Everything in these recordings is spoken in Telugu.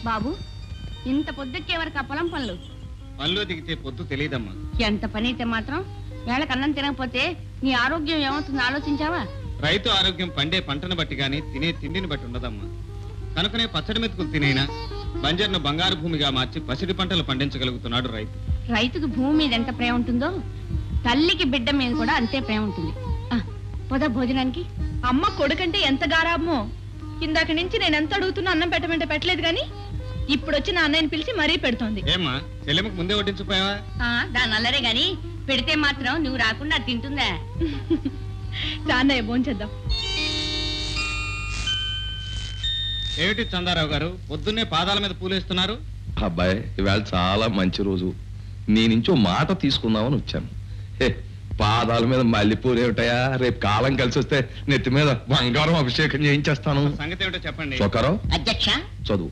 బాబు, ఇంత పొద్దుకే వరకు ఆ పొలం పనులు పనిలో దిగితే పొద్దు తెలియదమ్మా. ఎంత పని అయితే మాత్రం వేళకు అన్నం తినకపోతే నీ ఆరోగ్యం ఏమవుతుందో ఆలోచించావా? రైతు ఆరోగ్యం పండే పంటను బట్టి గాని తినే తిండిని బట్టి ఉండదమ్మా. కనుకనే పచ్చడి మెతుకులు తినైనా బంజర్ను బంగారు భూమిగా మార్చి పసిడి పంటలు పండించగలుగుతున్నాడు రైతు. రైతుకు భూమి మీద ఎంత ప్రేమ ఉంటుందో తల్లికి బిడ్డ మీద కూడా అంతే ప్రేమ ఉంటుంది. పొద భోజనానికి. అమ్మ కొడుకంటే ఎంత గారాబమో. ఇందాక నుంచి నేను ఎంత అడుగుతున్నా అన్నం పెట్టమంటే పెట్టలేదు గాని ఇప్పుడు వచ్చి నా అన్నయ్యని పిలిచి మరీ పెడుతోంది. ఏమ్మా చెల్లెమ్మకు ముందే వడ్డించిపోయావా? దాని అల్లరే గాని పెడితే మాత్రం నువ్వు రాకుండా తింటుందా? అన్నయ్య భోంచేద్దాం. ఏమిటి చందారావు గారు పొద్దున్నే పాదాల మీద పూలేస్తున్నారు? అబ్బాయి ఇవాళ చాలా మంచి రోజు, నీ నుంచో మాట తీసుకుందామని వచ్చాను. పాదాల మీద మల్లెపూలు ఏమిటయా, రేపు కాలం కలిసి వస్తే నెత్తి మీద బంగారం అభిషేకం చేయించేస్తాను. సంగతి ఏమిటో చెప్పండి. చొక్కారావు అధ్యక్ష, చదువు.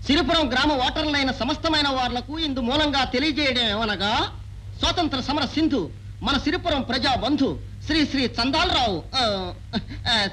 సిరిపురం గ్రామ ఓటర్లైన సమస్తమైన వాళ్లకు ఇందు మూలంగా తెలియజేయడం ఏమనగా, స్వాతంత్ర సమర సింధు మన సిరిపురం ప్రజా బంధు శ్రీ శ్రీ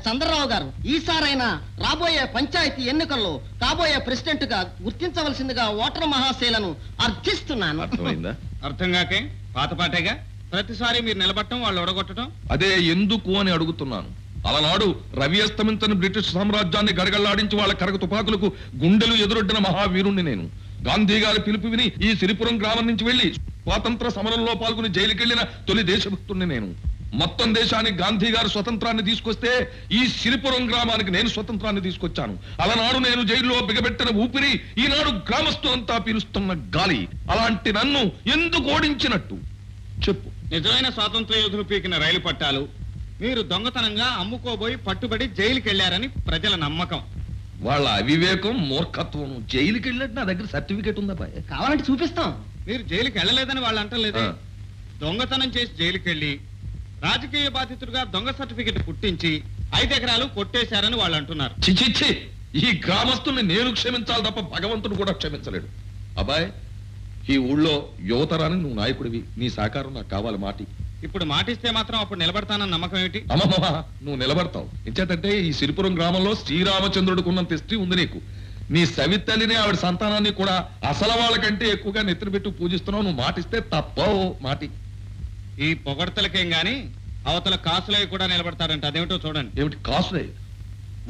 చంద్రరావు గారు ఈసారైనా రాబోయే పంచాయతీ ఎన్నికల్లో కాబోయే ప్రెసిడెంట్ గా గుర్తించవలసిందిగా ఓటర్ మహాశైలను అర్థిస్తున్నాను. అర్థమైందా? అర్థం కాకే పాతపాటేగా ప్రతిసారి మీరు నిలబట్టడం వాళ్ళు ఒడగొట్టడం. అదే ఎందుకు అని అడుగుతున్నాను. అలనాడు రవి అస్తమించని బ్రిటిష్ సామ్రాజ్యాన్ని గడగళ్లాడించి వాళ్ళ కరగ తుపాకులకు గుండెలు ఎదురొడ్డిన మహావీరుణ్ణి నేను. గాంధీ గారి పిలుపు విని ఈ సిరిపురం గ్రామం నుంచి వెళ్లి స్వాతంత్ర సమరంలో పాల్గొని జైలుకెళ్లిన తొలి దేశభక్తుణ్ణి నేను. మొత్తం దేశానికి గాంధీ గారు స్వతంత్రాన్ని తీసుకొస్తే ఈ సిరిపురం గ్రామానికి నేను స్వతంత్రాన్ని తీసుకొచ్చాను. అలనాడు నేను జైల్లో బిగబెట్టిన ఊపిరి ఈనాడు గ్రామస్తులంతా పీలుస్తున్న గాలి. అలాంటి నన్ను ఎందుకు ఓడించినట్టు చెప్పు. నిజమైన స్వాతంత్ర యోధులు పీకిన రైలు పట్టాలు మీరు దొంగతనంగా అమ్ముకోబోయి పట్టుబడి జైలుకి వెళ్లారని ప్రజల నమ్మకం. వాళ్ళ అవివేకం, మూర్ఖత్వం. జైలుకి వెళ్ళినట్టు నా దగ్గర సర్టిఫికేట్ ఉందా బాయ్? కావాలంటే చూపిస్తాం. మీరు జైలుకి వెళ్ళలేదని వాళ్ళు అంటలేదే. దొంగతనం చేసి జైలుకి వెళ్లి రాజకీయ బాధితుడిగా దొంగ సర్టిఫికెట్ పుట్టించి 5 ఎకరాలు కొట్టేశారని వాళ్ళు అంటున్నారు. చిచిచ్చి, ఈ గ్రామస్తుల్ని నేను క్షమించాలి తప్ప భగవంతుడు కూడా క్షమించలేడు. అబ్బాయ్, ఈ ఊళ్ళో యువతరానికి నువ్వు నాయకుడివి, నీ సహకారం నాకు కావాలి. మాటి ఇప్పుడు మాటిస్తే మాత్రం అప్పుడు నిలబడతానన్న నమ్మకం ఏమిటి? అమ్మమ్మ, నువ్వు నిలబడతావు. ఎంచేతంటే ఈ సిరిపురం గ్రామంలో శ్రీరామచంద్రుడికి ఉన్నంత హిస్టరీ ఉంది నీకు. నీ సవితల్లిని ఆవిడ సంతానాన్ని కూడా అసలు వాళ్ళకంటే ఎక్కువగా నెత్తిన పెట్టి పూజిస్తున్నావు. నువ్వు మాటిస్తే తప్పవు. మాటి. ఈ పొగడ్తలకేం గాని అవతల కాసులై కూడా నిలబడతారంట. అదేమిటో చూడండి. ఏమిటి కాసులే?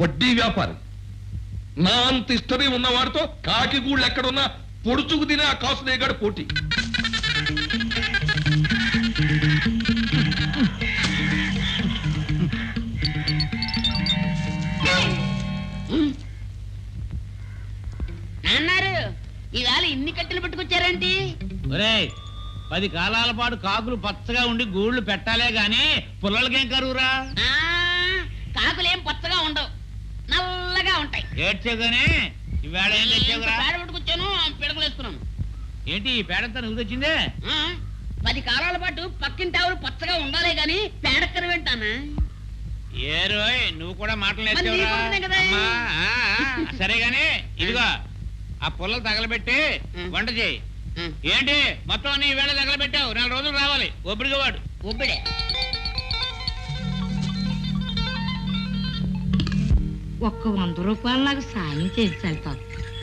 వడ్డీ వ్యాపారి. నా అంత హిస్టరీ ఉన్నవాడితో కాకి గూళ్ళు ఎక్కడున్నా పొడుచుకు తినే ఆ కాసులేగాడు పోటీ. అన్నారు ఇవాళ ఇన్ని కట్టెలు పట్టుకొచ్చారేంటి? 10 కాలాల పాటు కాకులు పచ్చగా ఉండి గూళ్ళు పెట్టాలే గాని పుల్లలకేం కరువురా? కాకులేం పచ్చగా ఉండవు, నల్లగా ఉంటాయి. ఏడ్చేగానే ఇవాళ ఏం తెచ్చావురా? పేడ పట్టుకొచ్చాను, పిడకలేస్తున్నాను. ఏంటి ఈ పేడంతా నువ్వు తెచ్చిందే? 10 కాలాల పాటు పక్కింటి ఆవులు పచ్చగా ఉండాలే గాని పేడక్కర వింటానా? ఏ రోయ్, నువ్వు కూడా మాటలు మరి నీకు ఉంది కదా? నేర్చావురా? సరే గాని ఇదిగో ఆ పుల్లలు తగలబెట్టి వంట చేయి. ఏంటి మొత్తం నీ వేళ తగలబెట్టావు? 4 రోజులు రావాలి. ఒబ్బడిగా వాడు. ఒబ్బిడే. ఒక్క 100 రూపాయలు నాకు సాయం చేయించాలి తాత.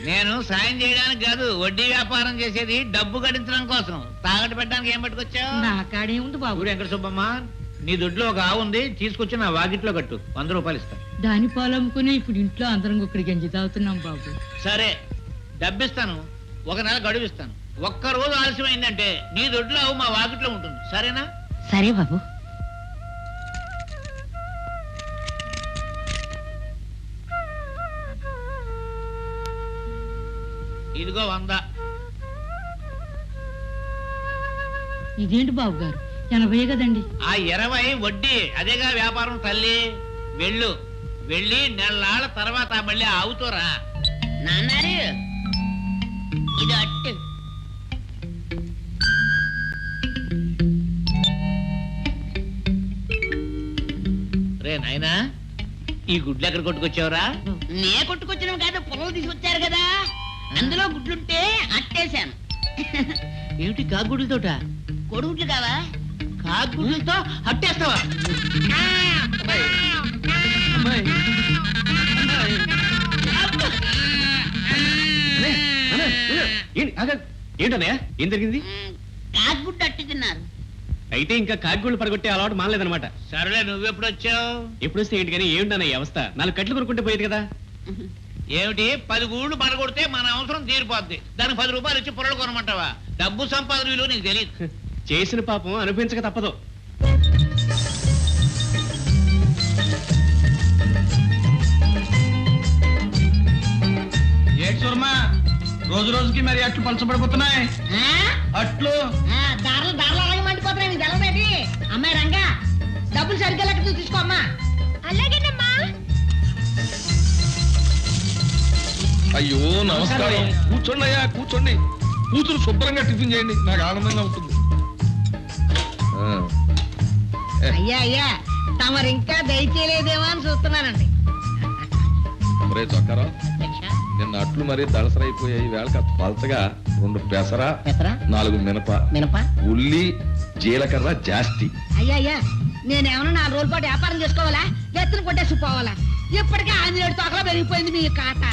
నేను సాయం చేయడానికి కాదు, వడ్డీ వ్యాపారం చేసేది డబ్బు గడించడం కోసం. తాగట్టు పెట్టడానికి ఏం పట్టుకొచ్చావు? నా కాడే ఉంది బాబు. ఊరు వెంకట సుబ్బమ్మ, నీ దొడ్లో ఒక ఆవు ఉంది, తీసుకొచ్చి నా వాకిట్లో కట్టు. 100 రూపాయలు ఇస్తా. దాని పాలు అమ్ముకుని ఇప్పుడు ఇంట్లో అందరం ఒక్కడి గంజి తాగుతున్నాం బాబు. సరే, డబ్బిస్తాను. 1 నెల గడువిస్తాను. 1 రోజు ఆలస్యమైందంటే నీ దొడ్లో ఆవు మా వాకిట్లో ఉంటుంది. సరేనా? సరే బాబు. ఇదిగో 100. ఇదేంటి బాబు గారు, 80 కదండి. ఆ 20 వడ్డీ. అదేగా వ్యాపారం తల్లి. వెళ్ళు, వెళ్ళి నెలల తర్వాత మళ్ళీ ఆవుతోరా. నాన్నారు ఇది అట్టు. రే నాయనా, ఈ గుడ్లు ఎక్కడ కొట్టుకొచ్చావురా? నే కొట్టుకొచ్చినవి కాదు, పొలం తీసుకొచ్చారు కదా, అందులో గుడ్లుంటే అట్టేశాను. ఏమిటి కాగుడ్లతోట? కొడుగుడ్లు కావా? కాగుడ్లతో అట్టేస్తావా? ఏంటన్నయ్య ఏం జరిగింది? కాకుగుడ్డు అట్టి తిన్నారు. అయితే ఇంకా కాకిగూళ్ళు పడగొట్టే అలవాటు మానలేదన్నమాట. సరేలే నువ్వెప్పుడు వచ్చావు? ఎప్పుడు వస్తే ఏంటి కానీ ఏమిటన్నయ్య ఈ అవస్థ? 4 కట్లు కొనుక్కుంటే పోయేది కదా. ఏమిటి 10 గూళ్ళు పడగొడితే మన అవసరం తీరిపోద్ది, దానికి 10 రూపాయలు ఇచ్చి పొరలు కొనమంటావా? డబ్బు సంపాదన విలువ నీకు తెలియదు. చేసిన పాపం అనుభవించక తప్పదు. రోజు రోజుకి మరి అట్లు పలచబడిపోతున్నాయి. అట్లు దారులు దారులు అలాగే మండిపోతున్నాయి. నీకు తెలవేటి అమ్మాయి రంగా డబ్బులు సరిగ్గా లెక్క తీసుకో అమ్మా. అలాగేనమ్మా. అయ్యో నమస్కారం. కూర్చోండి అయ్యా, కూర్చోండి. కూతురు శుభ్రంగా టిఫిన్ చేయండి, నాకు ఆనందంగా ఉంటుంది. అయ్యా అయ్యా తమరు ఇంకా దయచేయలేదేమో అని చూస్తున్నానండి. ఒరే చొక్కరా, నిన్న అట్లు మరీ దళసరైపోయాయి. వేళ కాస్త పలచగా 2 పెసర, 4 మినప, ఉల్లి, జీలకర్ర జాస్తి. అయ్యా అయ్యా నేనేమన్నా 4 రోజుల పాటు వ్యాపారం చేసుకోవాలా? ఎత్తున కొట్టేసి పోవాలా? ఇప్పటికే 5 తోకలో పెరిగిపోయింది మీ కాట.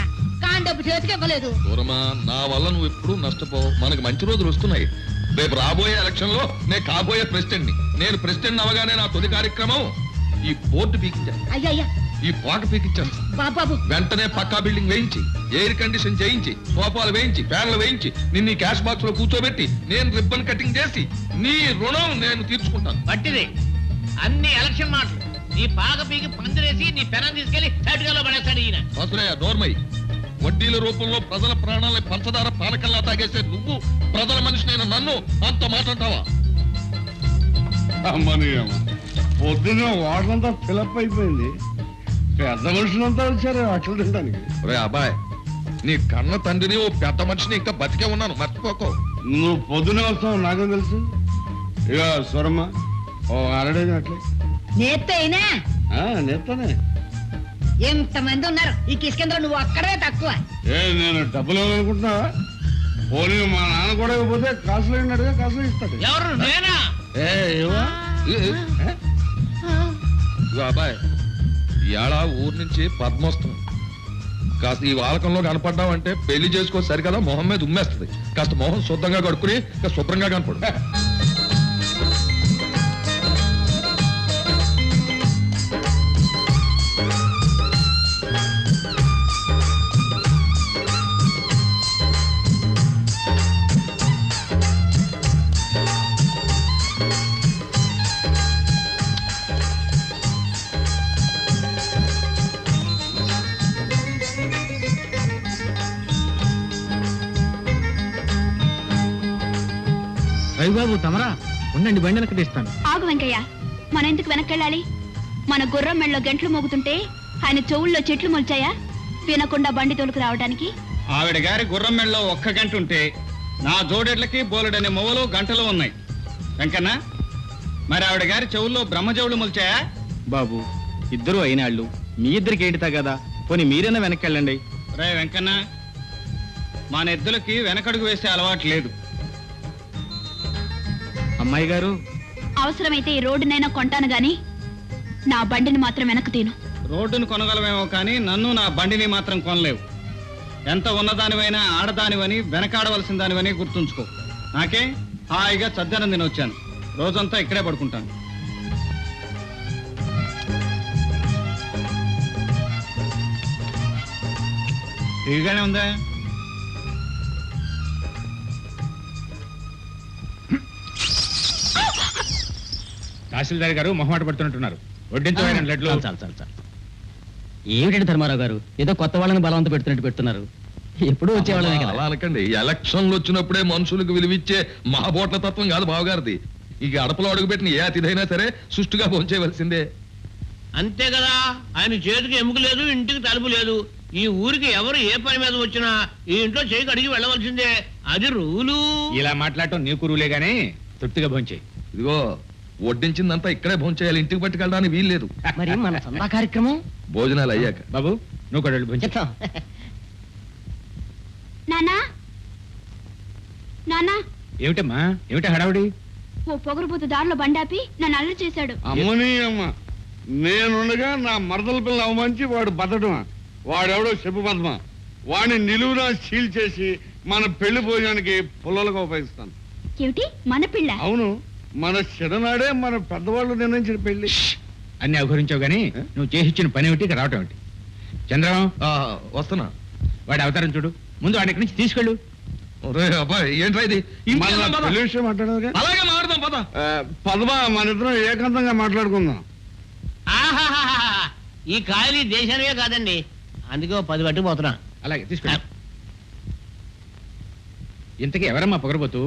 కాని డబ్బు చేతికి ఇవ్వలేదు. దూరమా, నా వల్ల నువ్వు ఎప్పుడు నష్టపోవు. మనకు మంచి రోజులు వస్తున్నాయి. రేపు రాబోయే ఎలక్షన్ లో నేను కాబోయే ప్రెసిడెంట్ ని. నేను ప్రెసిడెంట్ అవగానే నా తొలి కార్యక్రమం ఈ బోర్డు పీకించాను, అయ్యా అయ్యా ఈ పాక పీకించాను. బాబు వెంటనే పక్కా బిల్డింగ్ వేయించి, ఎయిర్ కండిషన్ చేయించి, సోఫాలు వేయించి, ఫ్యాన్లు వేయించి, నిన్ను క్యాష్ బాక్స్ లో కూర్చోబెట్టి నేను రిబ్బన్ కటింగ్ చేసి నీ రుణం నేను తీర్చుకుంటాను. పట్టిది అన్ని ఎలక్షన్ మాటలు. నీ పాక పీకి పందిరేసి నీ పెనం తీసుకెళ్లి సైడ్గా పడేస్తాడు ఈయన. అసలే నోర్మై, వడ్డీల రూపంలో ప్రజల ప్రాణాలని పంచదార పానకల్లా తాగేసే నువ్వు ప్రజల మనిషినైన నన్ను అంత మాట్లాడతావా? అమ్మని అమ్మ, పొద్దున్న వాటంతా ఫిలప్ అయిపోయింది. పెద్ద మనుషులంతా వచ్చారు అట్లు తినడానికి. రే అబ్బాయ్, నీ కన్న తండ్రిని ఓ పెద్ద మనిషిని ఇంకా బతికే ఉన్నాను, మర్చిపోకో. నువ్వు పొద్దునే వస్తావు నాకేం తెలుసు. ఇక స్వరమ్మ ఓ అరడేది అట్లే నేత్తే అయినా నేస్తానే. ఎంతమంది ఉన్నారు ఈ కిష్కేంద్ర, నువ్వు అక్కడే తక్కువ. నేను డబ్బులు ఇవ్వాలనుకుంటున్నావా? పోనీ మా నాన్న కూడా ఇవ్వకపోతే కాసులు అయినట్టుగా కాసులు ఇస్తాడు. ఎవరు నేనా? ఇవ్వా ఇదిగో అబ్బాయ్, ఇవాళ ఊరు నుంచి పద్మోత్సవం. కాస్త ఈ వాలకంలో కనపడ్డావంటే పెళ్లి చేసుకో సరికదా మొహం మీద ఉమ్మేస్తుంది. కాస్త మొహం శుద్ధంగా కడుక్కుని శుభ్రంగా కనపడు. రవిబాబు తమరా ఉండండి, బండి వెనక్కి తీస్తాను. ఆగు వెంకయ్య, మన ఎందుకు వెనక్కెళ్ళాలి? మన గుర్రం మెళ్ళలో గంటలు మోగుతుంటే ఆయన చెవుల్లో చెట్లు మొల్చాయా వినకుండా బండి తోలుకు రావడానికి? ఆవిడ గారి గుర్రం మెళ్ళలో 1 గంట ఉంటే నా జోడెడ్లకి బోలెడనే మొవలు గంటలు ఉన్నాయి. వెంకన్న, మరి ఆవిడ గారి చెవుల్లో బ్రహ్మజవులు మొలిచాయా? బాబు ఇద్దరు అయినాళ్ళు, మీ ఇద్దరికి ఏంటితా కదా, పోనీ మీరైనా వెనక్కి వెళ్ళండి. రే వెంకన్న, మన ఎద్దులకి వెనకడుగు వేసే అలవాటు లేదు. అమ్మాయి గారు, అవసరమైతే ఈ రోడ్డునైనా కొంటాను గాని నా బండిని మాత్రం వెనక్కు తీను. రోడ్డును కొనగలమేమో కానీ నన్ను నా బండిని మాత్రం కొనలేవు. ఎంత ఉన్నదానివైనా ఆడదానివని వెనకాడవలసిన దానివని గుర్తుంచుకో. నాకే హాయిగా చద్దనం తిని వచ్చాను. రోజంతా ఇక్కడే పడుకుంటాను. ఇదిగానే ఉందా? తహసీల్దార్ గారు మొహమాట పడుతున్నట్టున్నారు. వడ్డించమైన లడ్లు. చాలు చాలు చాలు. ఏమిటండి ధర్మారావు గారు, ఏదో కొత్త వాళ్ళని బలవంత పెడుతున్నట్టు పెడుతున్నారు. ఎప్పుడు వచ్చేవాళ్ళమే కదా. అలా అనకండి. ఎలక్షన్లు వచ్చినప్పుడే మనుషులకు విలువిచ్చే మహాబోట్ల తత్వం కాదు బావగారిది. ఇక అడపలో అడుగుపెట్టిన ఏ అతిథైనా సరే సుష్టుగా భోంచేయవలసిందే. అంతే కదా, ఆయన చేతికి ఎముక లేదు, ఇంటికి తలుపు లేదు. ఈ ఊరికి ఎవరు ఏ పని మీద వచ్చినా ఈ ఇంట్లో చేయికి అడిగి వెళ్ళవలసిందే. అది రూలు. ఇలా మాట్లాడటం నీకు రూలే గానీ తృప్తిగా భోంచేయి. ఇదిగో వడ్డించిందంతా ఇక్కడే భోంచేయాలి, ఇంటికి పట్టుకెళ్ళడానికి వీల్లేదు. మరి మన సందా కార్యక్రమం భోజనాలు అయ్యాక. బాబు నువ్వు కూడా వెళ్ళి భోంచే. చెప్తాం. నానా నానా, ఏమిటమ్మా, ఏమిటా హడావుడి? ఓ పొగరుబోతు దారిలో బండాపి నన్ను అల్లరి చేశాడు. అమ్మని అమ్మ, నేనుండగా నా మరదల పిల్ల అవమానించి వాడు బతడమా? వాడెవడో చెప్పు పద్మ. వాడిని నిలువునా సీల్ చేసి మన పెళ్లి భోజనానికి పుల్లలుగా ఉపయోగిస్తాను. ఏమిటి మన పిల్ల? అవును, మన చిన్ననాడే మన పెద్దవాళ్ళు నిర్ణయించిన పెళ్లి. అన్ని అవహరించావు గానీ నువ్వు చేసి ఇచ్చిన పని ఏమిటి, ఇక్కడ రావటం ఏమిటి? చంద్రం, వస్తున్నా. వాడి అవతారం చూడు. ముందు వాడి ఇక్కడి నుంచి తీసుకెళ్ళు. ఒరే అబ్బాయి, ఏంట్రా ఇది? మన ఇంటికి వెళ్దాం, పద. పెళ్లి విషయం మాట్లాడదుగా. అలాగే మాట్లాడదాం పద. పదమా, మన ఇద్దరం ఏకాంతంగా మాట్లాడుకుందాం. ఆహాహాహా. ఈ కాయలు ఈ దేశానివే కాదండి, అందుకే 10 పట్టుకుపోతున్నా. అలాగే తీసుకెళ్ళు. ఇంతకీ ఎవరమ్మా పొగరబోతు?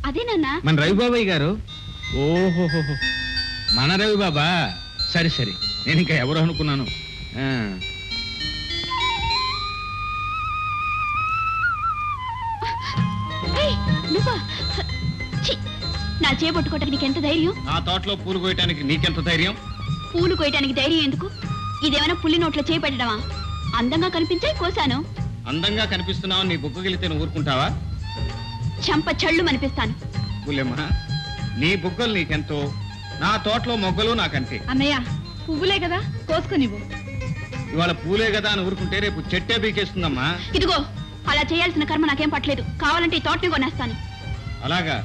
అదే నాన్న. మన రవిబాబాయ్ గారు. ఓహోహో, మన రవి బాబా. సరే సరే, నేను ఇంకా ఎవరు అనుకున్నాను. ఆ. ఏయ్, నువ్వా? ఛీ, నా చేపట్టుకోవటానికి నీకెంత ధైర్యం? నా తోటలో పూలు కోయటానికి నీకెంత ధైర్యం? పూలు కోయటానికి ధైర్యం ఎందుకు? ఇదేమైనా పుల్లి నోట్లో చేపెట్టడమా? అందంగా కనిపించే కోసాను. అందంగా కనిపిస్తున్నావు, నీ బుగ్గగిలితే నువ్వు ఊరుకుంటావా? చంప చళ్ళు అనిపిస్తాను. పుల్లెమ్మ, నీ బుగ్గలు నీకెంతో, నా తోటలో మొగ్గలు నాకంతే. అన్నయ్య, పువ్వులే కదా, కోసుకునివ్వు. ఇవాళ పూలే కదా అని ఊరుకుంటే రేపు చెట్టే బీకేస్తుందమ్మా. ఇదిగో, అలా చేయాల్సిన కర్మ నాకేం పట్టలేదు. కావాలంటే ఈ తోటని కొనేస్తాను. అలాగా?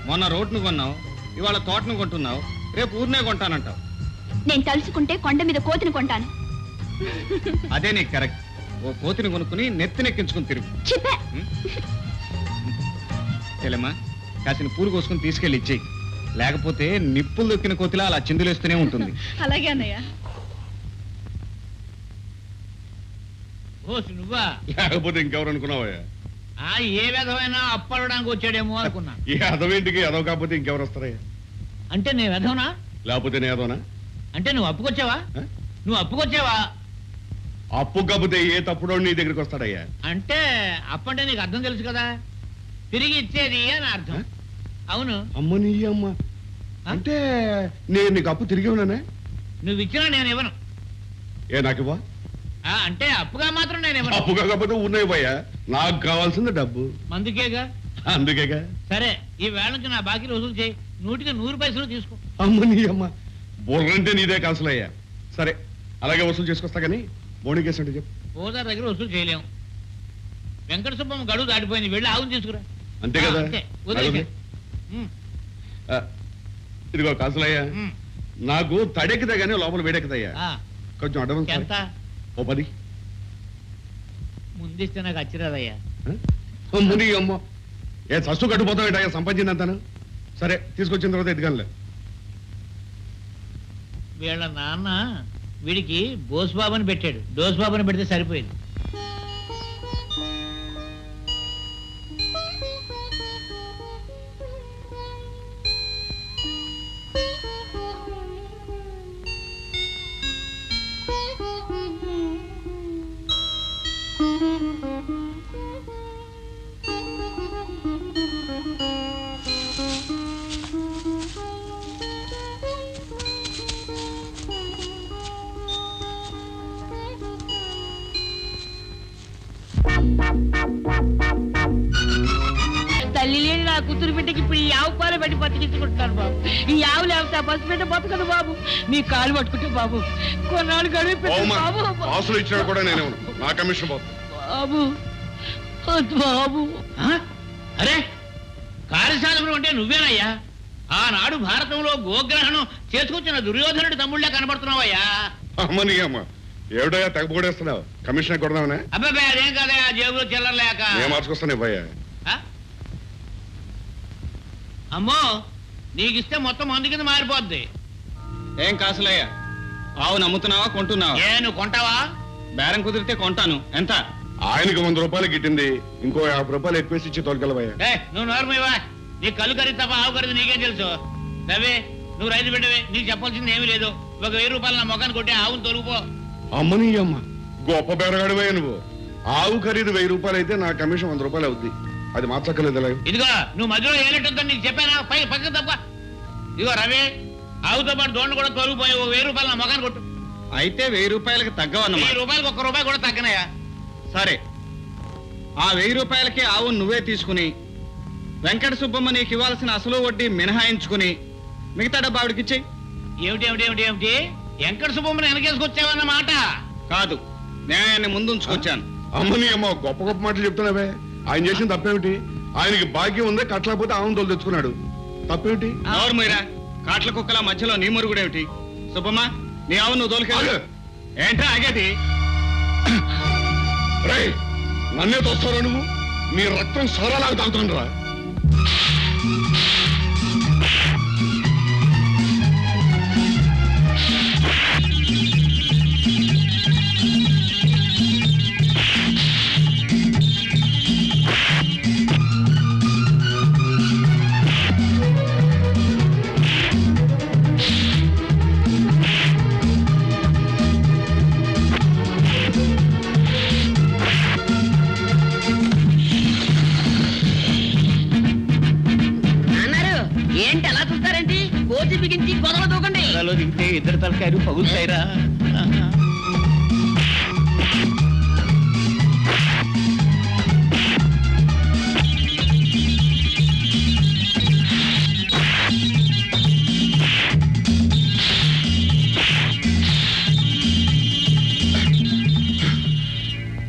మొన్న రోడ్ను కొన్నావు, ఇవాళ తోటను కొంటున్నావు, రేపు ఊరినే కొంటానంటావు. నేను తలుచుకుంటే కొండ మీద కోతిని కొంటాను. అదే నీకు కరెక్ట్. ఓ కోతిని కొనుక్కుని నెత్తినెక్కించుకుని తిరుగు. చెప్పా. చెల్లెమ్మా, కాసిన పూలు కోసుకుని తీసుకెళ్ళి ఇచ్చేయి. లేకపోతే నిప్పులు దొక్కిన కోతిలా అలా చిందులేస్తూనే ఉంటుంది. అలాగే అన్నయ్య. ఓ నువ్వా? లేకపోతే ఇంకెవరు అనుకున్నావా? ఏ విధమైన అప్పడడానికి వచ్చాడేమో అనుకున్నా. ఈ అదవేంటికి అదవ కాకపోతే ఇంకెవరు వస్తారయ్యా? అంటే నేను విధవనా? లేకపోతే నేను అదోనా? అంటే నువ్వు అప్పుకొచ్చావా? ఆ? నువ్వు అప్పుకొచ్చావా? అప్పు కాకపోతే ఏ తప్పుడో నీ దగ్గరికి వస్తాడయ్యా? అంటే అప్పంటే నీకు అర్థం తెలుసు కదా, తిరిగి ఇచ్చేది అని అర్థం. అవును. అమ్మ నీ అమ్మ, అంటే నేను నీకు అప్పు తిరిగి ఉన్నానే? నువ్వు ఇచ్చినా నేను ఇవ్వను. ఏ నాకు ఇవ్వ? అంటే అప్పుగా మాత్రం నేను ఇవ్వను. అప్పు కాకపోతే ఉన్నాయి పోయా, నాకు కావాల్సింది డబ్బు. మందుకేగా. అందుకేగా. సరే, ఈ వేళ నుంచి నా బాకీలు వసూలు చేయి. 100 పైసలు తీసుకో. అమ్మ నీ అమ్మ, బుర్రంటే నీదే కాసులయ్యా. సరే, అలాగే వసూలు చేసుకొస్తా కానీ బోణికేసి అంటే చెప్పు. ఓదార్ దగ్గర వసూలు చేయలేము. వెంకట సుబ్బమ్మ గడువు దాటిపోయింది, వెళ్ళి ఆవును తీసుకురా. అంతే కదా? అంతే, వదిలేసేయ్. ఆ, ఇదిగో కాసులయ్యా, నాకు తడెక్కితే గానీ లోపల వేడెక్కుతాయ్యా. కొంచెం అడ్వాన్స్ ఎంత? ఓ 10. ముందిస్తే నాకు అచ్చిరాదయ్యా. అమ్మ నీ అమ్మ, ఏ సస్తు కట్టుపోతావేటయ్యా సంపాదించినంతను? సరే, తీసుకొచ్చిన తర్వాత ఎదిగానులే. వీళ్ళ నాన్న వీడికి బోసుబాబుని పెట్టాడు, డోసుబాబుని పెడితే సరిపోయింది. తల్లి లేని నా కూతురు బిడ్డకి ఇప్పుడు ఈ ఆవు పాలు పెట్టి బతికించుకుంటున్నాను బాబు. ఈ ఆవు లేకపోతే ఆ పసు బిడ్డ బతకదు బాబు. మీ కాలు పట్టుకుంటే బాబు, కొన్నాళ్ళు గడువు పెట్టు బాబు. ఆసులు ఇచ్చినా కూడా నేనే నా కమిషన్ పోతుంది. బాబు, వద్దు బాబు. అరే, కార్యసాధకుడు అంటే నువ్వేనయ్యా? ఆనాడు భారతంలో గోగ్రహణం చేసుకొచ్చిన దుర్యోధనుడి తమ్ముళ్ళే కనబడుతున్నావయ్యా. అమ్మ నీ అమ్మ, ఏమిటయ్యా తెగపోడేస్తున్నావు? కమిషన్ కొడదామనే? అబ్బాయి అదేం కదయ్యా, జేబులో చిల్లరలేక. నేను మార్చుకొస్తాను ఇవ్వయ్యా. అమ్మో, నీకిస్తే మొత్తం మందు కింద మారిపోద్ది. ఏం కాసులయ్యా, ఆవు నమ్ముతున్నావా కొంటున్నావా? నువ్వు కొంటావా? బేరం కుదిరితే కొంటాను. ఎంత? ఆయనకి 100 రూపాయలు గిట్టింది, ఇంకో 50 రూపాయలు ఎక్కువేసి ఇచ్చి తోలుకెళ్ళవయ్యా. నువ్వు నోరమేవా? నీ కళ్ళు ఖరీదు తప్ప ఆవు ఖరీదు నీకేం తెలుసు? రవి, నువ్వు రైతు బిడ్డవే, నీకు చెప్పాల్సింది ఏమీ లేదు. ఒక 1000 రూపాయలు నా మొఖాన్ని కొట్టి ఆవును తొలుగుపో. అమ్మ నీ అమ్మ, గొప్ప బేరగాడివే నువ్వు. ఆవు ఖరీదు 1000 రూపాయలు అయితే నా కమిషన్ 100 రూపాయలు అవుద్ది. అది మార్చక్కర్లేదు. ఇదిగో, నువ్వు మధ్యలో ఏలెట్టుందని నీకు చెప్పానా? పక్కన తప్ప. ఇదిగో రవి, ఆవుతో పాటు దోండు కూడా తొలగిపోయి 1000 రూపాయలు నా మొఖాన్ని కొట్టు. అయితే 1000 రూపాయలకి తగ్గవన్నమాట. 1000 రూపాయలకు 1 రూపాయి కూడా తగ్గనయా? సరే, ఆ 1000 రూపాయలకి ఆవు నువ్వే తీసుకుని వెంకట సుబ్బమ్మ నీకు ఇవ్వాల్సిన అసలు వడ్డీ మినహాయించుకుని మిగతా డబ్బు ఆవిడకిచ్చేయి. ఏమిటి వెంకట సుబ్బమ్మని వెనకేసుకొచ్చావన్నమాట? కాదు, న్యాయాన్ని ముందుంచుకొచ్చాను. అమ్మ నీ అమ్మ, గొప్ప గొప్ప మాటలు చెప్తున్నావే. ఆయన చేసిన తప్పేమిటి? ఆయనకి భాగ్యం ఉందే, కట్టలేకపోతే ఆవును తోలు తెచ్చుకున్నాడు. తప్పేమిటి? ఎవరు మీరా? కాట్ల కుక్కల మధ్యలో నీ మురుగుడేమిటి? సుబ్బమ్మ, నీ ఆవు నువ్వు తోలుకెళ్ళు. ఏంటా ఆగేది? రేయ్, నన్నే తోస్తారా నువ్వు? మీ రక్తం సోరాలాగా తాగుతాండ్రా. ఏంటి అలా చూస్తారేంటి? కోచి బిగించి గొడవ దూకండి. దిగితే ఇద్దరు తలకాయలు పగులుతాయిరా.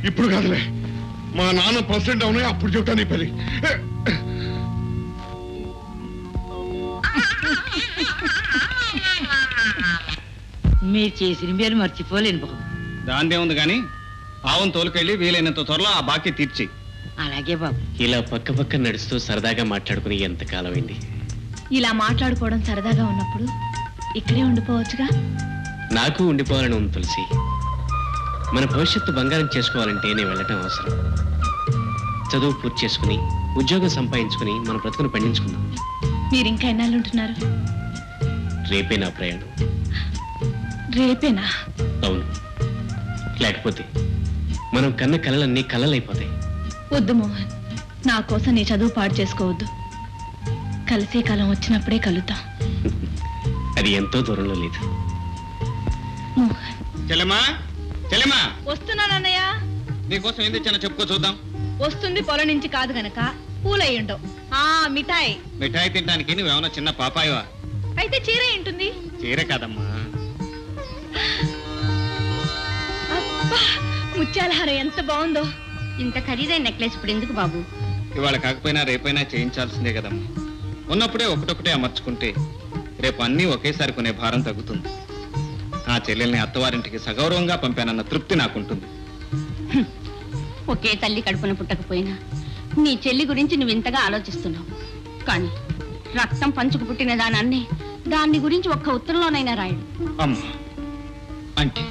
ఇప్పుడు కాదులే, మా నాన్న ప్రెసిడెంట్ అవునాయి అప్పుడు చెప్తాను ఈ పని. మీరు చేసిన మీరు మర్చిపోలేను బాబు. దాందే ఉంది కానీ ఆవును తోలుకెళ్ళి వీలైనంత త్వరలో ఆ బాకీ తీర్చి. అలాగే బాబు. ఇలా పక్క పక్క నడుస్తూ సరదాగా మాట్లాడుకుని ఎంతకాలం అయింది. ఇలా మాట్లాడుకోవడం సరదాగా ఉన్నప్పుడు ఇక్కడే ఉండిపోవచ్చుగా. నాకు ఉండిపోవాలని ఉంది తులసి. మన భవిష్యత్తు బంగారం చేసుకోవాలంటే నేను వెళ్ళటం అవసరం. చదువు పూర్తి చేసుకుని ఉద్యోగం సంపాదించుకుని మన బ్రతుకును పండించుకుందాం. మీరు ఇంకా ఎన్నాళ్ళు ఉంటున్నారు? రేపే నా ప్రయాణం. రేపేనా? అవును, లేకపోతే మనం కన్న కలలన్నీ కలలైపోతాయి. వద్దు మోహన్, నా కోసం నీ చదువు పాడు చేసుకోవద్దు. కలిసే కాలం వచ్చినప్పుడే కలుద్దాం. అది ఎంతో దూరంలో లేదు. మోహన్. చెల్లెమ్మా, చెల్లెమ్మా, వస్తున్నానన్నయ్య. నీకోసం ఏం తెచ్చానో చెప్పుకో చూద్దాం. వస్తుంది పొలం నుంచి కాదు గనక పూలయ్యుండవు. మిఠాయి. మిఠాయి తినడానికి నువ్వేమన్నా చిన్న పాపాయవా? అయితే చీర ఉంటుంది. చీర కాదమ్మా. అబ్బా, ముత్యాలహారం ఎంత బాగుందో. ఇంత ఖరీదైన నెక్లెస్ ఇప్పుడు ఎందుకు బాబు? ఇవాళ కాకపోయినా రేపైనా చేయించాల్సిందే కదమ్మా. ఉన్నప్పుడే ఒకటొకటే అమర్చుకుంటే రేపు అన్నీ ఒకేసారి కొనే భారం తగ్గుతుంది. ఆ చెల్లెల్ని అత్తవారింటికి సగౌరవంగా పంపానన్న తృప్తి నాకుంటుంది. ఒకే తల్లి కడుపున పుట్టకపోయినా నీ చెల్లి గురించి నువ్వు ఇంతగా ఆలోచిస్తున్నావు. కానీ రక్తం పంచుకు పుట్టిన దానాన్ని దాన్ని గురించి ఒక్క ఉత్తరంలోనైనా రాయడు. అమ్మా, అంటే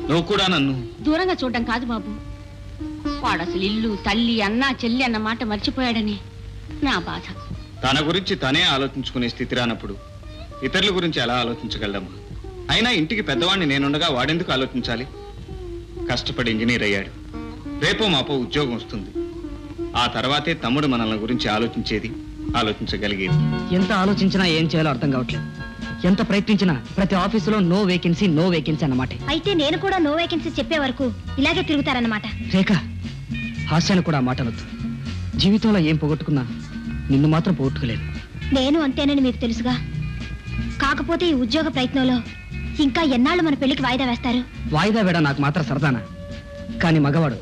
నువ్వు కూడా నన్ను దూరంగా చూడడం కాదు బాబు. వాడు అసలు ఇల్లు, తల్లి, అన్న, చెల్లి అన్న మాట మర్చిపోయాడని నా బాధ. తన గురించి తనే ఆలోచించుకునే స్థితి రానప్పుడు ఇతరుల గురించి ఎలా ఆలోచించగలమ్మా? అయినా ఇంటికి పెద్దవాడిని నేనుండగా వాడెందుకు ఆలోచించాలి? కష్టపడి ఇంజనీర్ అయ్యాడు. రేపో మాపో ఉద్యోగం వస్తుంది. ఆ తర్వాతే తమ్ముడు మనల్ని గురించి ఆలోచించేది, ఆలోచించగలిగేది. ఎంత ఆలోచించినా ఏం చేయాలో అర్థం కావట్లేదు. ఎంత ప్రయత్నించినా ప్రతి ఆఫీసులో నో వేకెన్సీ అన్నమాట. అయితే నేను కూడా నో వేకెన్సీ చెప్పే వరకు ఇలాగే తిరుగుతారన్నమాట. రేఖ, హాస్యాన్ని కూడా మాట అనొద్దు. జీవితంలో ఏం పోగొట్టుకున్నా నిన్ను మాత్రం పోగొట్టుకోలేదు. నేను అంతేనని మీకు తెలుసుగా. కాకపోతే ఈ ఉద్యోగ ప్రయత్నంలో ఇంకా ఎన్నాళ్ళు మన పెళ్లికి వాయిదా వేస్తారు? వాయిదా వేడ నాకు మాత్రం సరదానా? కానీ మగవాడు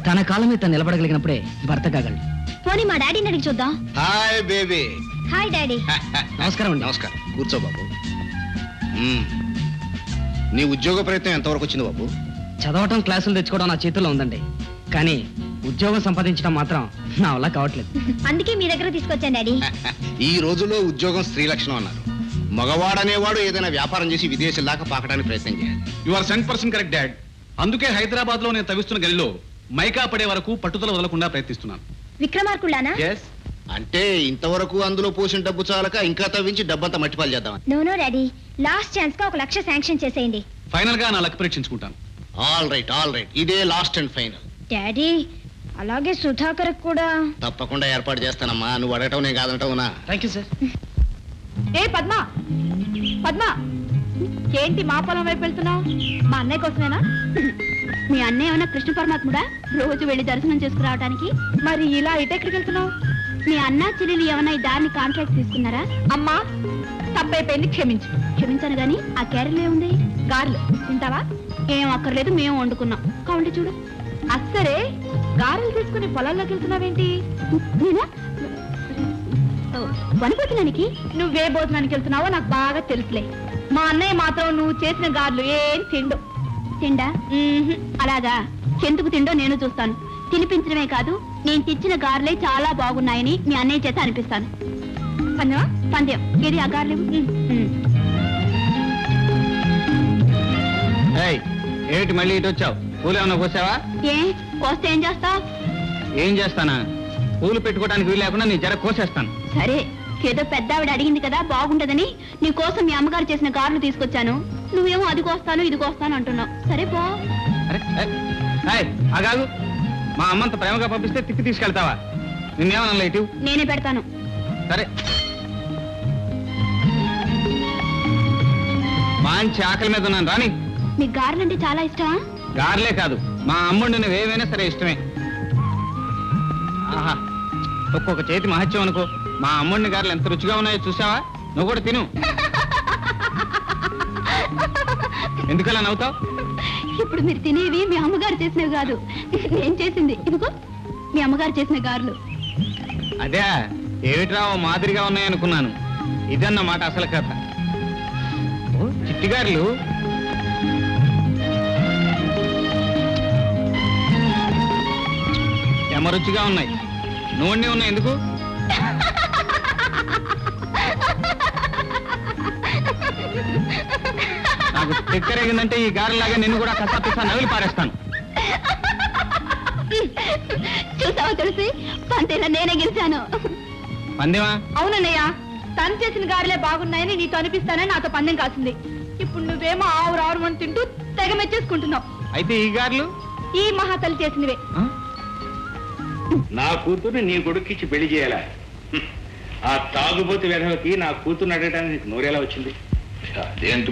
తన కాలం మీద నిలబడగలిగినప్పుడే భర్త కాగలడు. పోనీ మా డాడీని అడిగి చూద్దాం. Hi baby. Hi daddy. నమస్కారం అండి. నమస్కారం. కూర్చో బాబు. నీ ఉద్యోగ ప్రయత్నం ఎంతవరకు వచ్చింది బాబు? చదవటం, క్లాసులు తెచ్చుకోవడం నా చేతుల్లో ఉందండి. కానీ ఉద్యోగం సంపాదించడం మాత్రం నా వల్ల కావట్లేదు. అందుకే మీ దగ్గర తీసుకొచ్చాను డాడీ. ఈ రోజుల్లో ఉద్యోగం స్త్రీ లక్షణం అన్నారు. మగవాడనేవాడు ఏదైనా వ్యాపారం చేసి విదేశీ దాకా పాకడానికి ప్రయత్నం చేయాలి. You are 100% correct dad. అందుకే హైదరాబాద్ లో నేను తవిస్తున్న గదిలో మైకా పడే వరకు పట్టుదల వదలకుండా ప్రయత్నిస్తున్నాను. విక్రమార్కుళ్ళానా? అంటే ఇంతవరకు అందులో పోసిన డబ్బు చాలక ఇంకా తవ్వించి డబ్బంతా మట్టిపాలు చేద్దాం. నో డాడీ, లాస్ట్ ఛాన్స్ గా 1 లక్ష శాంక్షన్ చేసేయండి. ఫైనల్ గా నా లక్ పరీక్షించుకుంటాను. All right, all right. ఇదే లాస్ట్ అండ్ ఫైనల్. డాడీ, అలాగే సుధాకర్ కూడా తప్పకుండా ఏర్పాటు చేస్తానమ్మా. నువ్వు అడగటం నేను కాదనటవునా? Thank you sir. ఏ పద్మ, పద్మ, ఏంటి మా పొలం వైపు వెళ్తున్నావు? మా అన్నయ్య కోసమేనా? మీ అన్నయ్య ఏమన్నా కృష్ణ పరమాత్ముడా రోజు వెళ్ళి దర్శనం చేసుకురావడానికి? మరి ఇలా ఇటెక్కడికి వెళ్తున్నావు? మీ అన్న చెల్లెలు ఏమన్నా ఈ దారిని కాంట్రాక్ట్ తీసుకున్నారా? అమ్మా, తప్పైపోయింది, క్షమించు. క్షమించాను గాని ఆ క్యారెల్ ఏముంది? గార్లు తింటావా? ఏం అక్కర్లేదు, మేము వండుకున్నాం. కావండి చూడు. అస్సరే గారెలు తీసుకుని పొలాల్లోకి వెళ్తున్నావేంటి? నేనా వనభోజనానికి? నువ్వే భోజనానికి వెళ్తున్నావో నాకు బాగా తెలుసులే. మా అన్నయ్య మాత్రం నువ్వు చేసిన గారెలు ఏం తిండు. తిండా? అలాగా, ఎందుకు తిండో నేను చూస్తాను. తినిపించడమే కాదు, నేను తెచ్చిన గారెలే చాలా బాగున్నాయని మీ అన్నయ్య చేత అనిపిస్తాను. పందెమా? పందెం. ఏది ఆ గారెలు? ఏమిటి మళ్ళీ ఇటు వచ్చావు? పూలు ఏమన్నా కోసావా? ఏ కోస్తే ఏం చేస్తావు? ఏం చేస్తానా? పూలు పెట్టుకోవడానికి వీలు లేకుండా నీ జర కోసేస్తాను. సరే, ఏదో పెద్ద ఆవిడ అడిగింది కదా బాగుంటదని నీ కోసం మీ అమ్మగారు చేసిన గారెలు తీసుకొచ్చాను. నువ్వేమో అది కోస్తాను ఇది కోస్తాను అంటున్నావు. సరే పో. అగాగు, మా అమ్మంత ప్రేమగా పంపిస్తే తిప్పి తీసుకెళ్తావా? నిన్నేమన్నా ఇటు? నేనే పెడతాను. సరే, మంచి ఆకలి మీద ఉన్నాను రాని. మీకు గారెలంటే చాలా ఇష్టమా? గారెలే కాదు, మా అమ్ముండి నువ్వు ఏవైనా సరే ఇష్టమే. ఆహా, ఒక్కొక్క చేతి మహత్యం అనుకో. మా అమ్ముడిని గారెలు ఎంత రుచిగా ఉన్నాయో చూసావా? నువ్వు కూడా తిను. ఎందుకలా నవ్వుతావు? ఇప్పుడు మీరు తినేవి మీ అమ్మగారు చేసినవి కాదు, నేను చేసింది. ఇదిగో మీ అమ్మగారు చేసిన గారెలు. అదే ఏమిట్రా మాదిరిగా ఉన్నాయనుకున్నాను. ఇదన్నమాట అసలు కథ. చిట్టిగారులు ఎమరుచిగా ఉన్నాయి. నూనె ఉన్నాయి. ఎందుకు? నాకు చక్కెరేగిందంటే ఈ గారెలాగా నిన్ను కూడా కసా నవిలి పారేస్తాను. చూసావా తెలిసి పంతేలా నేనే గెలిచాను. పందెమా? అవునన్నయ్య, తను చేసిన గారెలే బాగున్నాయని నీతో అనిపిస్తానని నాతో పందెం కాసింది. ఇప్పుడు నువ్వేమో ఆవురు అని తింటూ తెగ మెచ్చేసుకుంటున్నావు. అయితే ఈ గారెలు ఈ మహాతల్లి చేసినవే. నా కూతుర్ని నీ కొడుక్కిచ్చి పెళ్లి చేయాలా? ఆ తాగుబోతు వెధవకి నా కూతుర్ని అడగడానికి నీకు నోరేలా వచ్చింది? అదేంటి